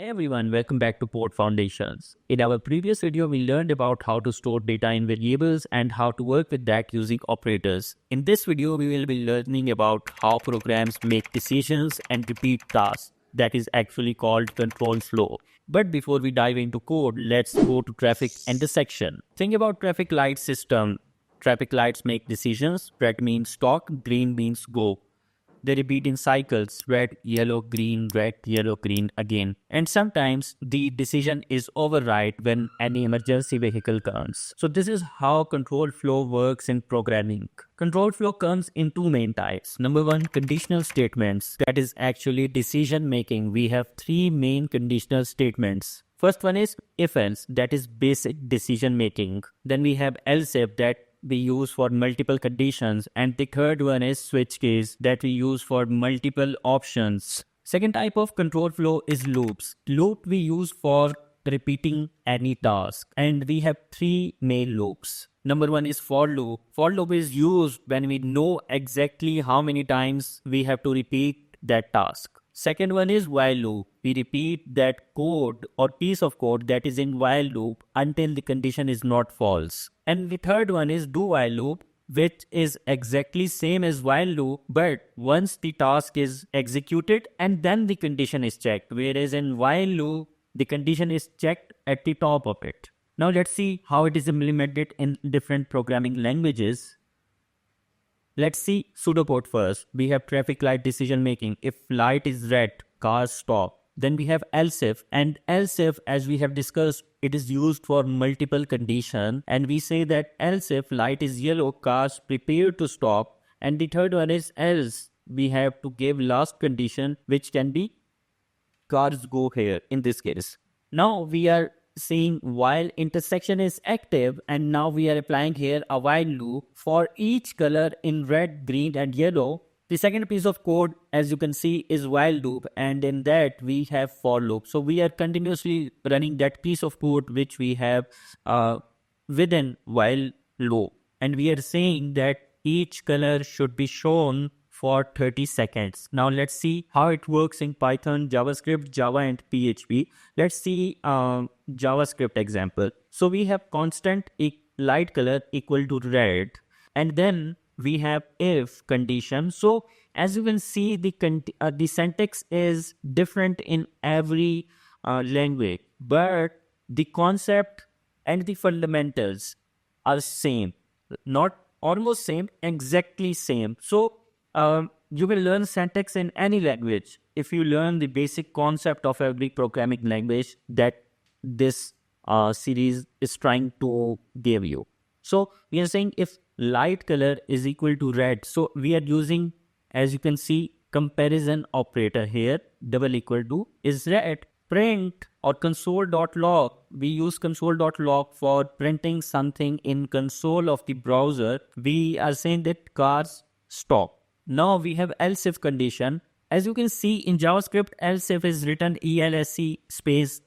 Hey everyone, welcome back to Port Foundations. In our previous video, we learned about how to store data in variables and how to work with that using operators. In this video, we will be learning about how programs make decisions and repeat tasks. That is actually called control flow. But before we dive into code, let's go to traffic intersection. Think about traffic light system. Traffic lights make decisions. Red means stop, green means go. They repeat in cycles, red, yellow, green again. And sometimes the decision is override when any emergency vehicle comes. So this is how control flow works in programming. Control flow comes in two main types. Number one, conditional statements. That is actually decision making. We have three main conditional statements. First one is if-else, that is basic decision making. Then we have else-if, that we use for multiple conditions, and the third one is switch case that we use for multiple options. Second type of control flow is loops. Loop we use for repeating any task, and we have three main loops. Number one is for loop. For loop is used when we know exactly how many times we have to repeat that task. Second one is while loop. We repeat that code or piece of code that is in while loop until the condition is not false. And the third one is do while loop, which is exactly same as while loop, but once the task is executed and then the condition is checked, whereas in while loop, the condition is checked at the top of it. Now let's see how it is implemented in different programming languages. Let's see pseudocode first. We have traffic light decision making. If light is red, cars stop. Then we have else if, and else if, as we have discussed, it is used for multiple conditions, and we say that else if light is yellow, cars prepare to stop. And the third one is else. We have to give last condition, which can be cars go here in this case. Now we are saying while intersection is active, and now we are applying here a while loop for each color in red, green and yellow. The second piece of code, as you can see, is while loop, and in that we have for loop. So we are continuously running that piece of code which we have within while loop, and we are saying that each color should be shown for 30 seconds. Now let's see how it works in Python, JavaScript, Java and PHP. Let's see JavaScript example. So we have constant light color equal to red, and then we have if condition. So as you can see, the syntax is different in every language, but the concept and the fundamentals are same, not almost same, exactly same. So you will learn syntax in any language if you learn the basic concept of every programming language that this series is trying to give you. So we are saying if light color is equal to red, so we are using, as you can see, comparison operator here, double equal to is red. Print or console.log, we use console.log for printing something in console of the browser. We are saying that cars stop. Now we have else if condition. As you can see in JavaScript, else if is written ELSE space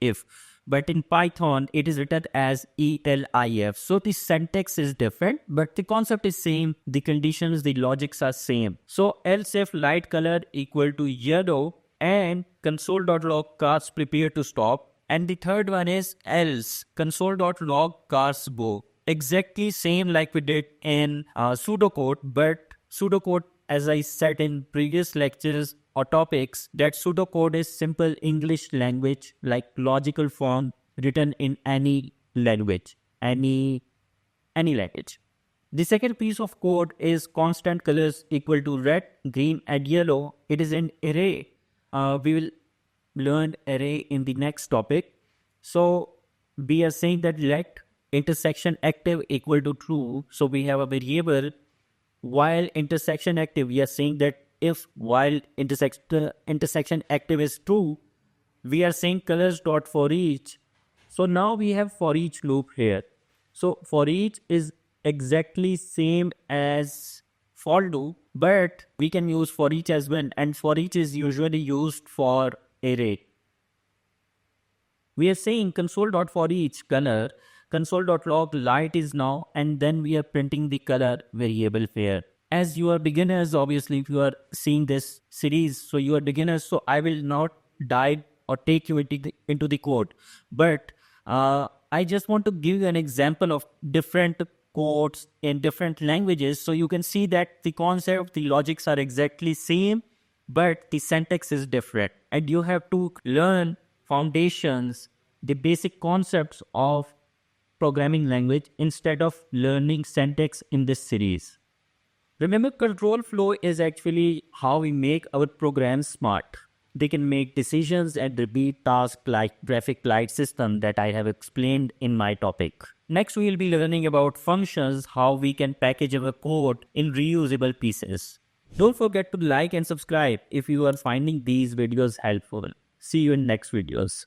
if, but in Python it is written as ELIF. So the syntax is different, but the concept is same. The conditions, the logics are same. So else if light color equal to yellow and console.log cars prepare to stop. And the third one is else console.log cars go. Exactly same like we did in pseudocode, but pseudocode, as I said in previous lectures or topics, that pseudocode is simple English language, like logical form written in any language, any language. The second piece of code is constant colors equal to red, green and yellow. It is an array. We will learn array in the next topic. So we are saying that let intersection active equal to true. So we have a variable while intersection active. We are saying that if while intersection active is true, we are saying colors dot for each. So now we have for each loop here. So for each is exactly same as for loop, but we can use for each as well, and for each is usually used for array. We are saying console.forEach color, console.log light is now, and then we are printing the color variable here. As you are beginners, obviously, if you are seeing this series, so you are beginners, so I will not dive or take you into the code. But I just want to give you an example of different codes in different languages, so you can see that the concept, the logics are exactly same, but the syntax is different, and you have to learn foundations, the basic concepts of programming language instead of learning syntax in this series. Remember, control flow is actually how we make our programs smart. They can make decisions and repeat tasks like graphic light system that I have explained in my topic. Next, we will be learning about functions, how we can package our code in reusable pieces. Don't forget to like and subscribe if you are finding these videos helpful. See you in next videos.